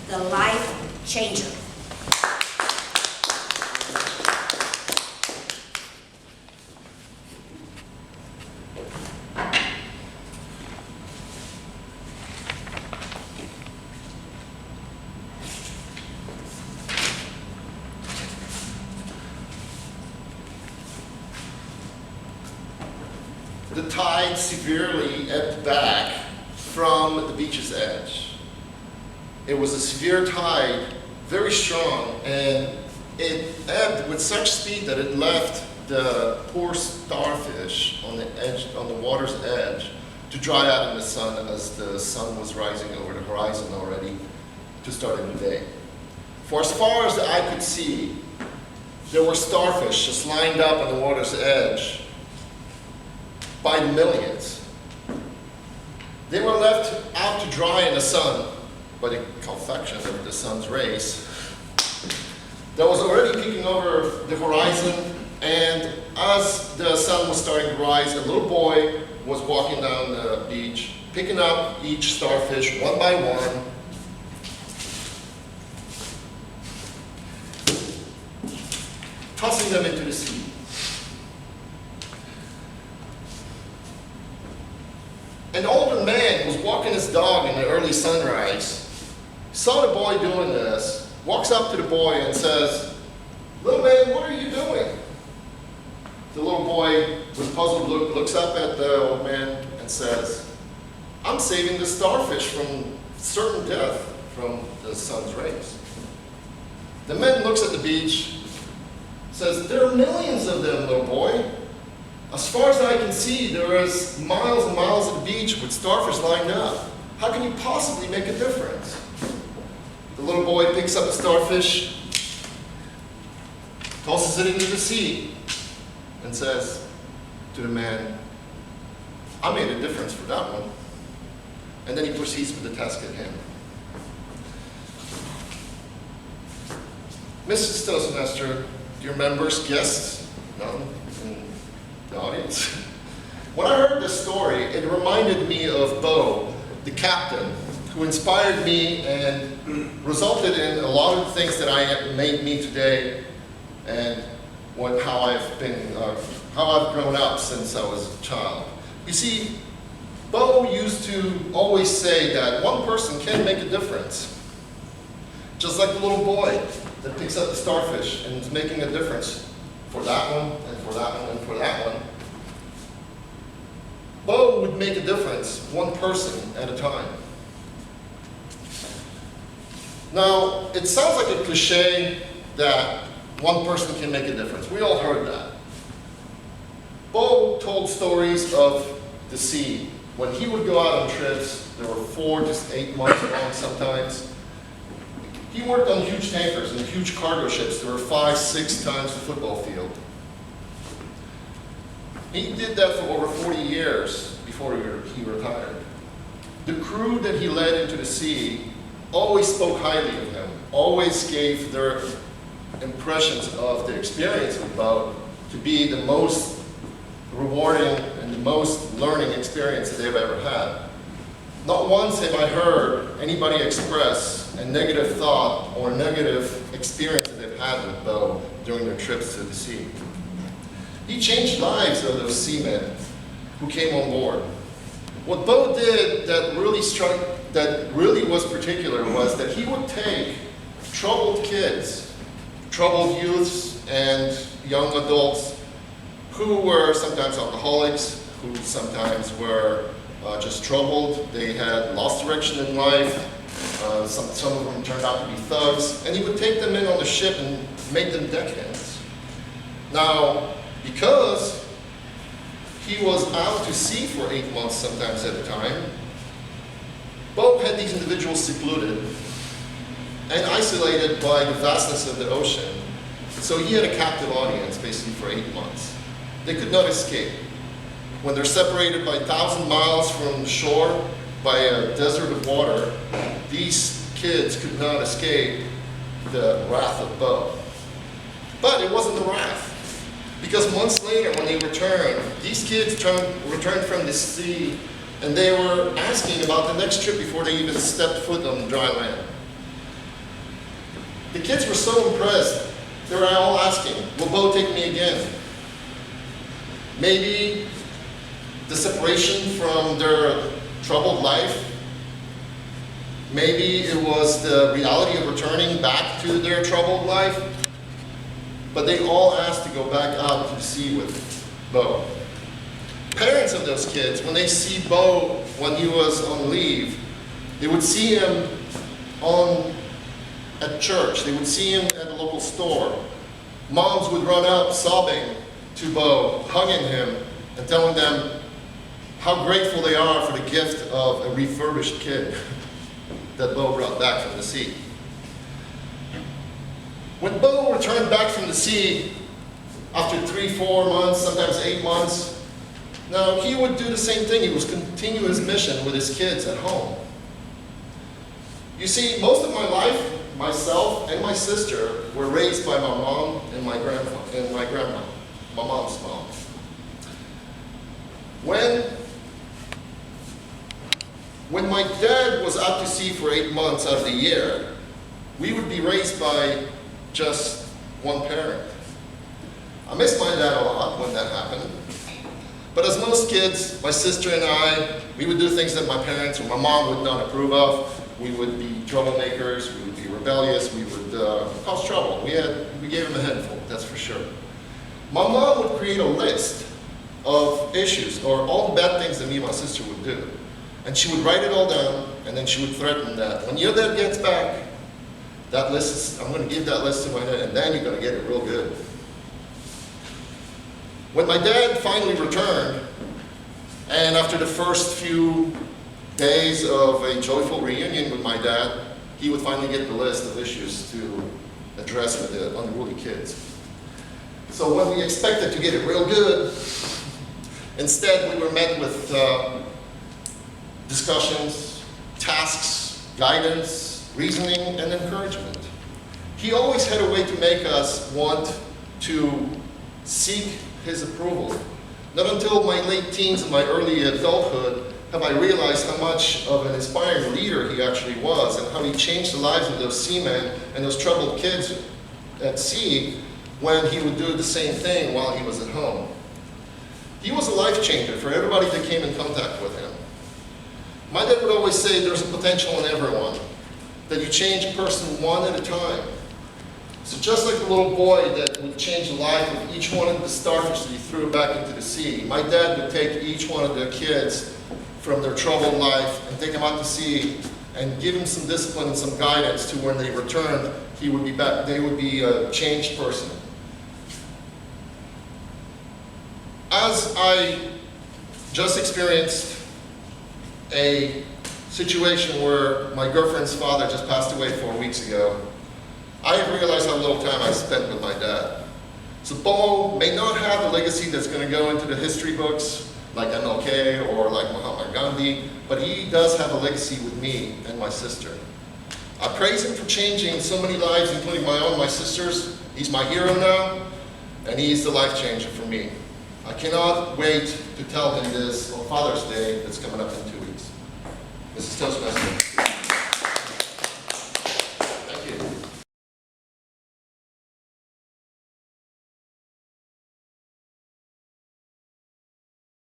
the life changer. The tide severely ebbed back from the beach's edge. It was a severe tide, very strong, and it ebbed with such speed that it left the poor starfish on the edge, on the water's edge, to dry out in the sun as the sun was rising over the horizon already to start a new day. For as far as the eye could see, there were starfish just lined up on the water's edge by the millions. They were left out to dry in the sun by the convection of the sun's rays that was already peeking over the horizon, and as the sun was starting to rise, a little boy was walking down the beach, picking up each starfish one by one, tossing them into the sea. An older man was walking his dog in the early sunrise, saw the boy doing this, walks up to the boy and says, "Little man, what are you doing?" The little boy, with puzzled look, looks up at the old man and says, "I'm saving the starfish from certain death from the sun's rays." The man looks at the beach, says, "There are millions of them, little boy. As far as I can see, there is miles and miles of the beach with starfish lined up. How can you possibly make a difference?" The little boy picks up the starfish, tosses it into the sea, and says to the man, "I made a difference for that one." And then he proceeds with the task at hand. Mrs. Toastmaster, dear members, guests, none in the audience. When I heard this story, it reminded me of Bo, the captain, who inspired me and resulted in a lot of the things that I made me today, and how I've grown up since I was a child. You see, Bo used to always say that one person can make a difference. Just like the little boy that picks up the starfish and is making a difference for that one, and for that one, and for that one. Bo would make a difference, one person at a time. Now, it sounds like a cliche that one person can make a difference. We all heard that. Bo told stories of the sea. When he would go out on trips, there were 4 to 8 months long sometimes. He worked on huge tankers and huge cargo ships that were 5, 6 times the football field. He did that for over 40 years before he retired. The crew that he led into the sea always spoke highly of him, always gave their impressions of the experience of Bo to be the most rewarding and the most learning experience that they've ever had. Not once have I heard anybody express a negative thought or negative experience that they've had with Bo during their trips to the sea. He changed lives of those seamen who came on board. What Bo did that really was particular was that he would take troubled kids, troubled youths and young adults who were sometimes alcoholics, who sometimes were just troubled. They had lost direction in life. Some of them turned out to be thugs. And he would take them in on the ship and make them deckhands. Now, because he was out to sea for 8 months sometimes at a time, Bo had these individuals secluded and isolated by the vastness of the ocean. So he had a captive audience basically for 8 months. They could not escape. When they're separated by 1,000 miles from the shore by a desert of water, these kids could not escape the wrath of Bo. But it wasn't the wrath. Because months later when they returned, these kids returned from the sea and they were asking about the next trip before they even stepped foot on dry land. The kids were so impressed. They were all asking, will Bo take me again? Maybe the separation from their troubled life. Maybe it was the reality of returning back to their troubled life. But they all asked to go back out to the sea with Bo. Parents of those kids, when they see Bo when he was on leave, they would see him at church. They would see him at a local store. Moms would run up sobbing to Bo, hugging him, and telling them how grateful they are for the gift of a refurbished kid that Bo brought back from the sea. When Bo returned back from the sea after 3, 4 months, sometimes 8 months, now he would do the same thing. He would continue his mission with his kids at home. You see, most of my life, myself and my sister were raised by my mom and my grandma, my mom's mom. When my dad was out to sea for 8 months out of the year, we would be raised by just one parent. I miss my dad a lot when that happened. But as most kids, my sister and I, we would do things that my parents or my mom would not approve of. We would be troublemakers, we would be rebellious, we would cause trouble. We gave them a handful, that's for sure. My mom would create a list of issues or all the bad things that me and my sister would do. And she would write it all down, and then she would threaten that when your dad gets back, that list I'm going to give that list to my dad, and then you're going to get it real good. When my dad finally returned, and after the first few days of a joyful reunion with my dad, he would finally get the list of issues to address with the unruly kids. So when we expected to get it real good, instead we were met with discussions, tasks, guidance, reasoning, and encouragement. He always had a way to make us want to seek his approval. Not until my late teens and my early adulthood have I realized how much of an inspiring leader he actually was and how he changed the lives of those seamen and those troubled kids at sea when he would do the same thing while he was at home. He was a life changer for everybody that came in contact with him. My dad would always say there's a potential in everyone, that you change a person one at a time. So just like the little boy that would change the life of each one of the starfish that he threw back into the sea, my dad would take each one of the kids from their troubled life and take them out to sea and give them some discipline and some guidance to when they returned, he would be back, they would be a changed person. As I just experienced a situation where my girlfriend's father just passed away 4 weeks ago, I have realized how little time I spent with my dad. So Bo may not have a legacy that's going to go into the history books like MLK or like Mahatma Gandhi, but he does have a legacy with me and my sister. I praise him for changing so many lives, including my own, my sister's. He's my hero now, and he's the life changer for me. I cannot wait to tell him this on Father's Day that's coming up in 2 weeks. This is Toastmasters.